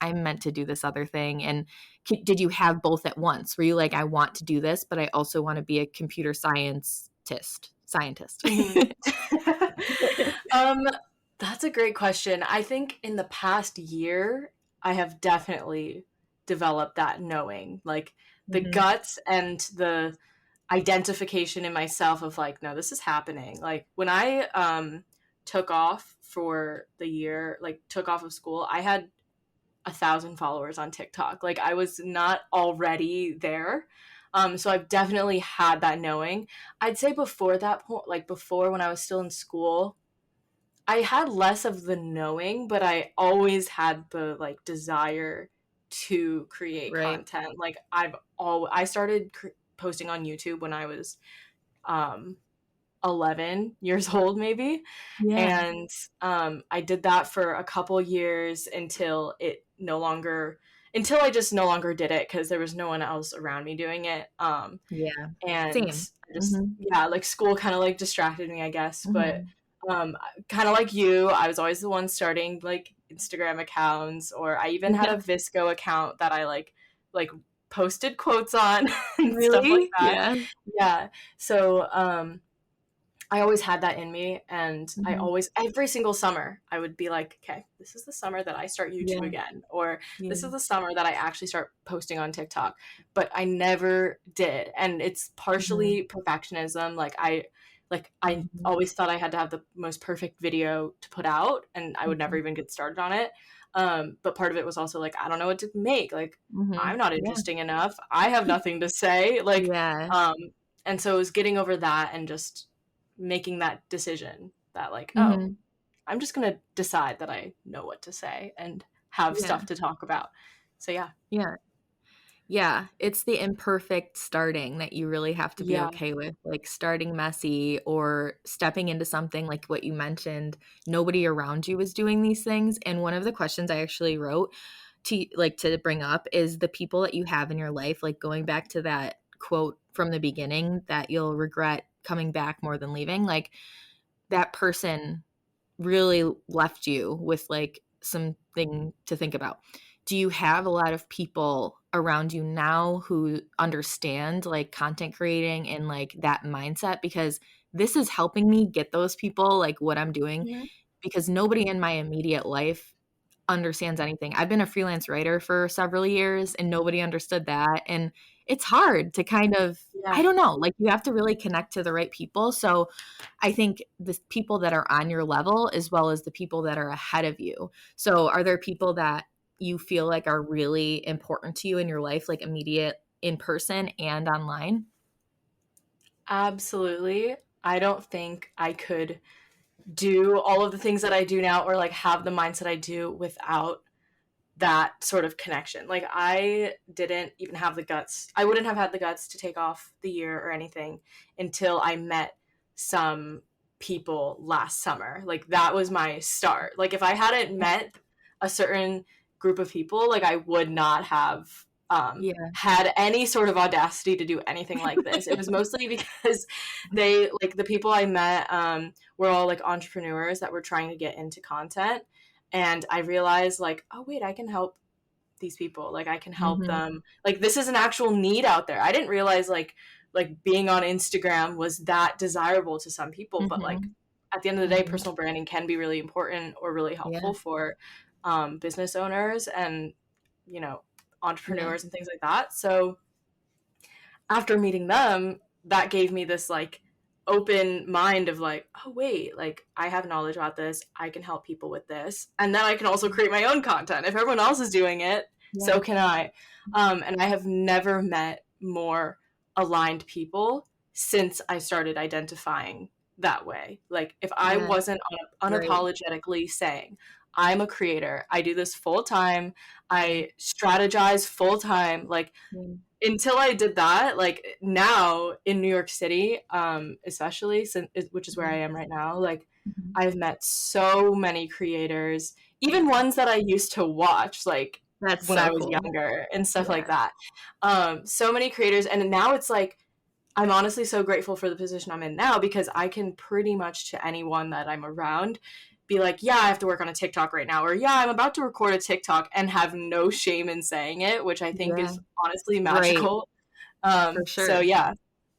I'm meant to do this other thing? And did you have both at once? Were you like, I want to do this, but I also want to be a computer scientist? Mhm. That's a great question. I think in the past year, I have definitely developed that knowing, like the Mhm. guts and the identification in myself of like, no, this is happening. Like when I took off for the year, like took off of school, I had 1,000 followers on TikTok. Like I was not already there. So I've definitely had that knowing. I'd say before that point, like before when I was still in school, I had less of the knowing, but I always had the like desire to create Right. content. Like I started posting on YouTube when I was um 11 years old maybe, Yeah. and I did that for a couple years until I just no longer did it because there was no one else around me doing it. Yeah. And Same. I just, Mhm. yeah, like school kind of like distracted me, I guess. But Mhm. um, kind of like you, I was always the one starting like Instagram accounts, or I even had a Yeah. Visco account that I like posted quotes on and stuff like Really? that. Yeah. Yeah. So I always had that in me, and I Mhm. always, every single summer, I would be like, okay, this is the summer that I start YouTube Yeah. again, or this is Yeah. the summer that I actually start posting on TikTok. But I never did, and it's Mhm. partially perfectionism. Like I Mhm. always thought I had to have the most perfect video to put out, and I would never Mhm. even get started on it. But part of it was also like, I don't know what to make. Like, I'm Mhm. not Yeah. interesting enough. I have nothing to say. Like, Yeah. um, and so it was getting over that and just making that decision that like, oh, Mhm. I'm just gonna decide that I know what to say and have Yeah. stuff to talk about. So yeah. Yeah. Yeah, it's the imperfect starting that you really have to be Yeah. okay with, like starting messy or stepping into something like what you mentioned, nobody around you is doing these things, and one of the questions I actually wrote to bring up is the people that you have in your life, like going back to that quote from the beginning that you'll regret coming back more than leaving, like that person really left you with like something to think about. Do you have a lot of people around you now who understand like content creating and like that mindset? Because this is helping me get those people like what I'm doing, Mhm. because nobody in my immediate life understands anything. I've been a freelance writer for several years and nobody understood that. And it's hard to kind of, I Yeah. don't know, like you have to really connect to the right people. So I think the people that are on your level as well as the people that are ahead of you. So are there people that you feel like are really important to you in your life, like immediate in person and online? Absolutely. I don't think I could do all of the things that I do now, or like have the mindset I do, without that sort of connection. Like I didn't even have the guts. I wouldn't have had the guts to take off the year or anything until I met some people last summer. Like that was my start. Like if I hadn't met a certain group of people, like I would not have Yeah. had any sort of audacity to do anything like this. It was mostly because they, like the people I met, were all like entrepreneurs that were trying to get into content, and I realized like, oh wait, I can help these people. Like I can help Mhm. them. Like this is an actual need out there. I didn't realize like being on Instagram was that desirable to some people, but like Mhm. at the end of the day, Mhm. personal branding can be really important or really Yeah. helpful for business owners and, you know, Yeah. entrepreneurs and things like that. So after meeting them, that gave me this like open mind of like, oh wait, like I have knowledge about this, I can help people with this, and then I can also create my own content. If everyone else is doing it, so Yeah. can I. And I have never met more aligned people since I started identifying that way. Like if I Yeah. wasn't Right. unapologetically saying, I'm a creator, I do this full time, Yeah. I strategize full time, like Yeah. until I did that, like now in New York City, especially since, which is where I Mhm. am right now, like Mhm. I've met so many creators, even Yeah. ones that I used to watch, like That's when I so was cool. younger and stuff like Yeah. that. So many creators, and now it's like I'm honestly so grateful for the position I'm in now because I can pretty much to anyone that I'm around be like, yeah, I have to work on a TikTok right now, or yeah, I'm about to record a TikTok, and have no shame in saying it, which I think Yeah. is honestly Right. magical. For So sure. yeah,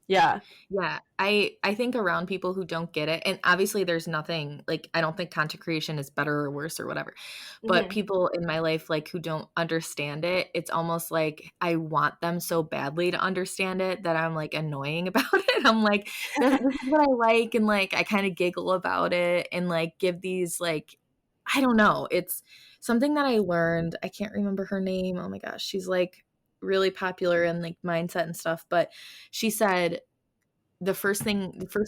yeah. Yeah, I think around people who don't get it, and obviously there's nothing like I don't think content creation is better or worse or whatever. But Hmm. people in my life like who don't understand it, it's almost like I want them so badly to understand it that I'm like annoying about it. I'm like, this is what I like, and like I kind of giggle about it and like give these like I don't know. It's something that I learned. I can't remember her name. Oh my gosh, she's like really popular in like mindset and stuff, but she said the first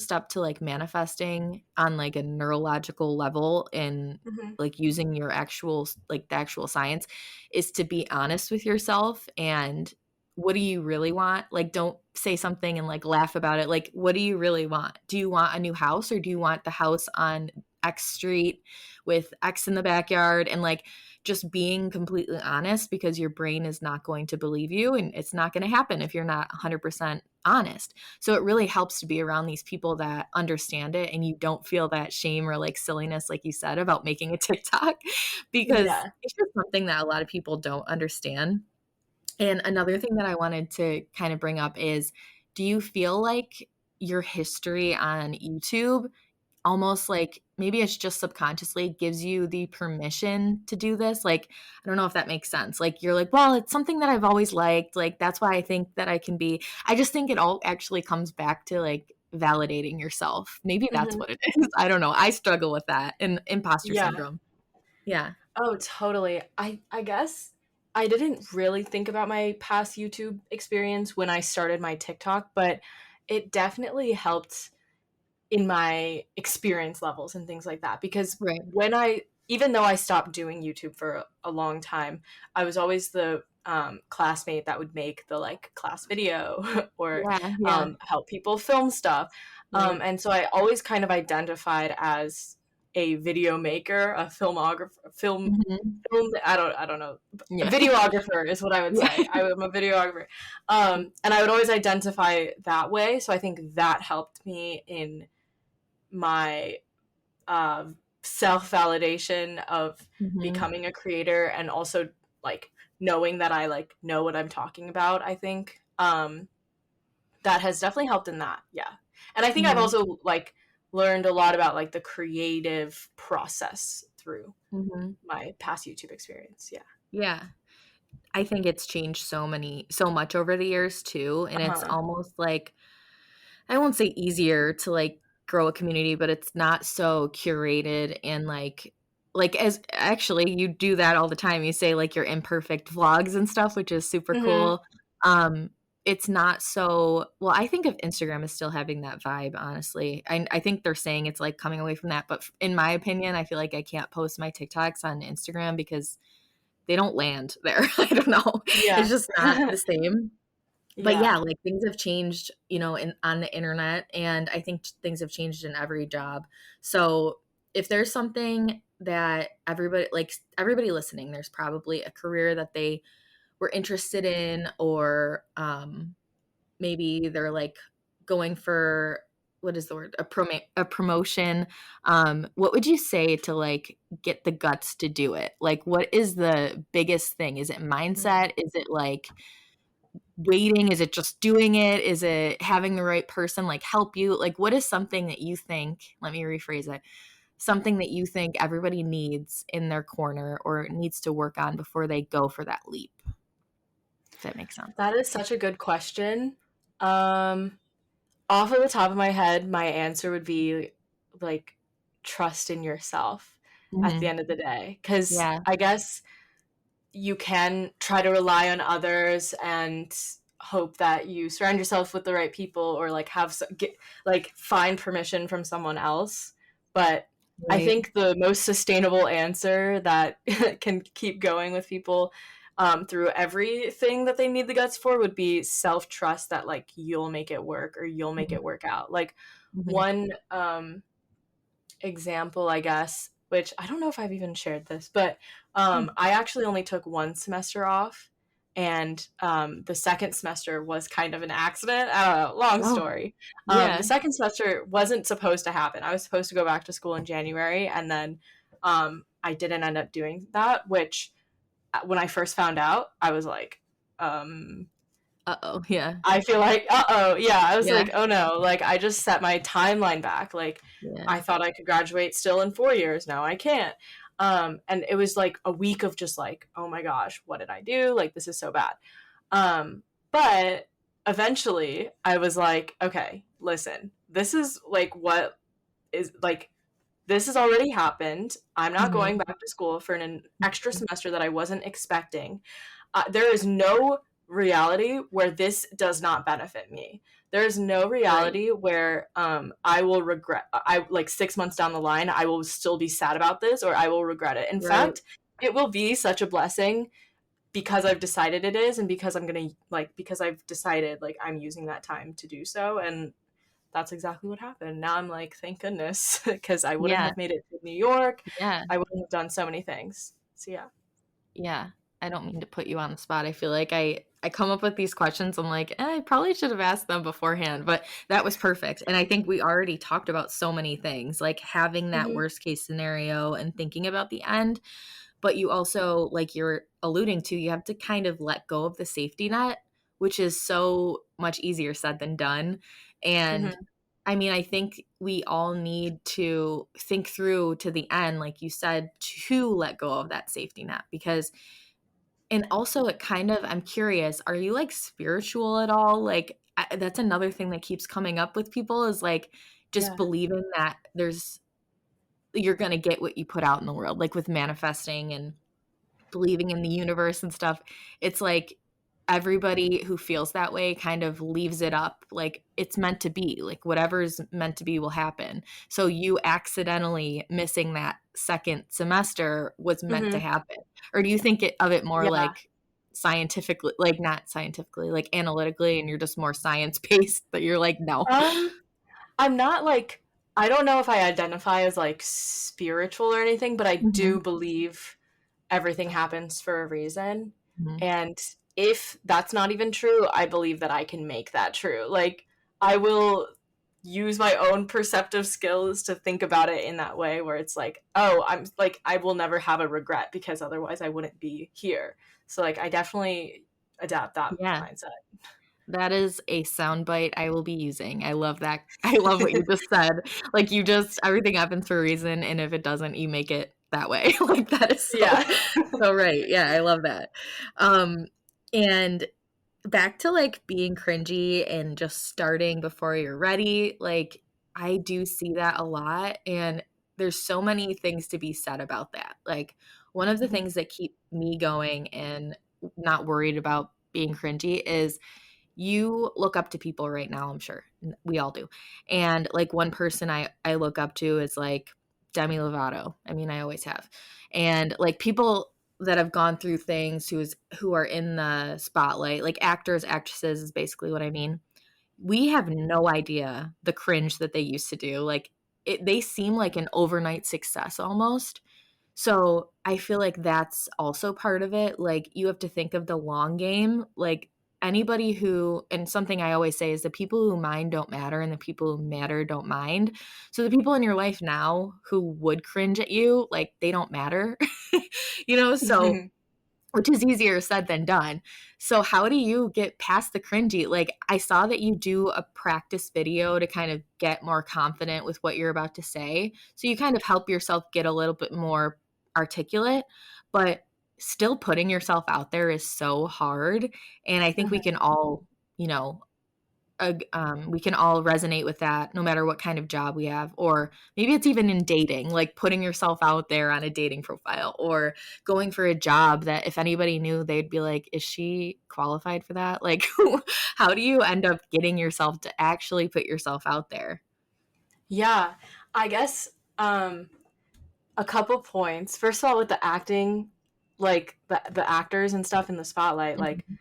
step to like manifesting on like a neurological level and Hmm. like using your actual like the actual science is to be honest with yourself and what do you really want? Like don't say something and like laugh about it. Like what do you really want? Do you want a new house or do you want the house on X street with X in the backyard and like just being completely honest because your brain is not going to believe you and it's not going to happen if you're not 100% honest. So it really helps to be around these people that understand it and you don't feel that shame or like silliness, like you said, about making a TikTok because Yeah. it's just something that a lot of people don't understand. And another thing that I wanted to kind of bring up is do you feel like your history on YouTube almost like maybe it's just subconsciously gives you the permission to do this. Like, I don't know if that makes sense. Like, you're like, well, it's something that I've always liked. Like, that's why I think that I can be. I just think it all actually comes back to like validating yourself. Maybe that's Hmm. what it is. I don't know. I struggle with that and imposter Yeah. syndrome. Yeah. Oh, totally. I guess I didn't really think about my past YouTube experience when I started my TikTok, but it definitely helped in my experience levels and things like that, because Right. when I even though I stopped doing YouTube for a long time, I was always the classmate that would make the like class video or Yeah. Yeah. help people film stuff, Right. and so I always kind of identified as a video maker, a filmographer, Hmm. I don't know. A Yeah. videographer is what I would Yeah. say. I'm a videographer. And I would always identify that way. So I think that helped me in my uh, self validation of Hmm. becoming a creator, and also like knowing that I like know what I'm talking about. I think that has definitely helped in that. Yeah. And I think I've Hmm. also like learned a lot about like the creative process through Hmm. my past YouTube experience. Yeah. Yeah. I think it's changed so much over the years too. And it's Uh-huh. almost like I won't say easier to like grow a community, but it's not so curated and like as actually you do that all the time. You say like your imperfect vlogs and stuff, which is super Mhm. cool. Um it's not so well, I think of Instagram as still having that vibe, honestly. I think they're saying it's like coming away from that, but in my opinion, I feel like I can't post my TikToks on Instagram because they don't land there. I don't know. Yeah. It's just not the same. But Yeah. yeah, like things have changed, in on the internet, and I think things have changed in every job. So if there's something that everybody listening, there's probably a career that they were interested in, or maybe they're like going for what is the word a promotion. What would you say to like get the guts to do it? Like, what is the biggest thing? Is it Mm. mindset? Is it like waiting? Is it just doing it? Is it having the right person like help you? Like what is something that you think, let me rephrase it, something that you think everybody needs in their corner or needs to work on before they go for that leap, if that makes sense. That is such a good question. Um, Off of the top of my head, my answer would be like trust in yourself at the Hmm. end of the day. Because Yeah. I guess you can try to rely on others and hope that you surround yourself with the right people, or like like find permission from someone else. But I Right. think the most sustainable answer that can keep going with people through everything that they need the guts for would be self trust that like you'll make it work, or you'll make it work out. Like Hmm. one example, I guess, which I don't know if I've even shared this, but I actually only took one semester off and the second semester was kind of an accident. I don't know, long Oh, story. The yeah. second semester wasn't supposed to happen. I was supposed to go back to school in January, and then I didn't end up doing that, which when I first found out, I was like, um, Uh-oh. Yeah. I feel like, uh-oh, yeah, I was Yeah. like, oh no, like I just set my timeline back. Like Yeah. I thought I could graduate still in 4 years. Now I can't. And it was like a week of just like, oh my gosh, what did I do? Like this is so bad. But eventually I was like, okay, listen, this is like what is like this has already happened. I'm not going Mhm. back to school for an extra semester that I wasn't expecting. There is no reality where this does not benefit me. There is no Right. reality where I will regret. I like 6 months down the line, I will still be sad about this, or I will regret it. In Right. fact, it will be such a blessing because I've decided it is, and because I'm gonna like because I've decided like I'm using that time to do so, and that's exactly what happened. Now I'm like, thank goodness, because I wouldn't Yeah. have made it to New York. Yeah. I wouldn't have done so many things. So yeah. Yeah. I don't mean to put you on the spot. I feel like I come up with these questions. I'm like, I probably should have asked them beforehand, but that was perfect. And I think we already talked about so many things, like having that Hmm. worst case scenario and thinking about the end. But you also, like you're alluding to, you have to kind of let go of the safety net, which is so much easier said than done. And Hmm. I mean, I think we all need to think through to the end, like you said, to let go of that safety net because, and also it kind of, I'm curious, are you like spiritual at all? Like, that's another thing that keeps coming up with people is like just Yeah. believing that you're going to get what you put out in the world, like with manifesting and believing in the universe and stuff. It's like everybody who feels that way kind of leaves it up like it's meant to be, like whatever's meant to be will happen. So you accidentally missing that second semester was meant to Hmm. happen. Or do you think of it more Yeah. like scientifically, like not scientifically, like analytically, and you're just more science based that you're like no. Um, I'm not like I don't know if I identify as like spiritual or anything, but I Mhm. do believe everything happens for a reason. Mhm. And if that's not even true, I believe that I can make that true. Like I will use my own perceptive skills to think about it in that way where it's like, oh, I'm like I will never have a regret because otherwise I wouldn't be here. So like I definitely adapt that Yeah. mindset. That is a soundbite I will be using. I love that. I love what you just said. Like, you just everything happens for a reason, and if it doesn't, you make it that way. Like, that is Yeah. so right. Yeah, I love that. Um, and back to, like, being cringy and just starting before you're ready, like, I do see that a lot, and there's so many things to be said about that. Like, one of the Mhm. things that keep me going and not worried about being cringy is you look up to people right now, I'm sure. We all do. And like one person I look up to is like Demi Lovato. I mean, I always have. And like people that have gone through things who are in the spotlight, like actors, actresses is basically what I mean. We have no idea the cringe that they used to do. Like they seem like an overnight success almost. So I feel like that's also part of it. Like you have to think of the long game. Like anybody who, and something I always say is the people who mind don't matter and the people who matter don't mind. So the people in your life now who would cringe at you, like they don't matter, So which is easier said than done. So how do you get past the cringy? Like I saw that you do a practice video to kind of get more confident with what you're about to say. So you kind of help yourself get a little bit more articulate, but still putting yourself out there is so hard. And I think we Mhm. can all, we can all resonate with that no matter what kind of job we have, or maybe it's even in dating, like putting yourself out there on a dating profile or going for a job that if anybody knew they'd be like, is she qualified for that? Like how do you end up getting yourself to actually put yourself out there? Yeah. I guess a couple points. First of all, with the acting, like the actors and stuff in the spotlight, like Mhm.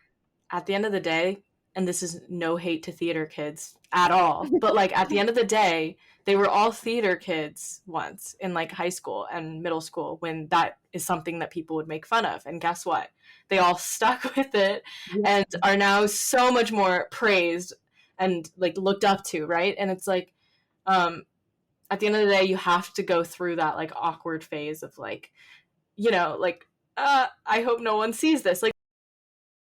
at the end of the day, and this is no hate to theater kids at all, but like at the end of the day, they were all theater kids once in like high school and middle school when that is something that people would make fun of. And guess what? they all stuck with it and are now so much more praised and like looked up to, right? And it's like, at the end of the day, you have to go through that like awkward phase of like, like, I hope no one sees this. Like,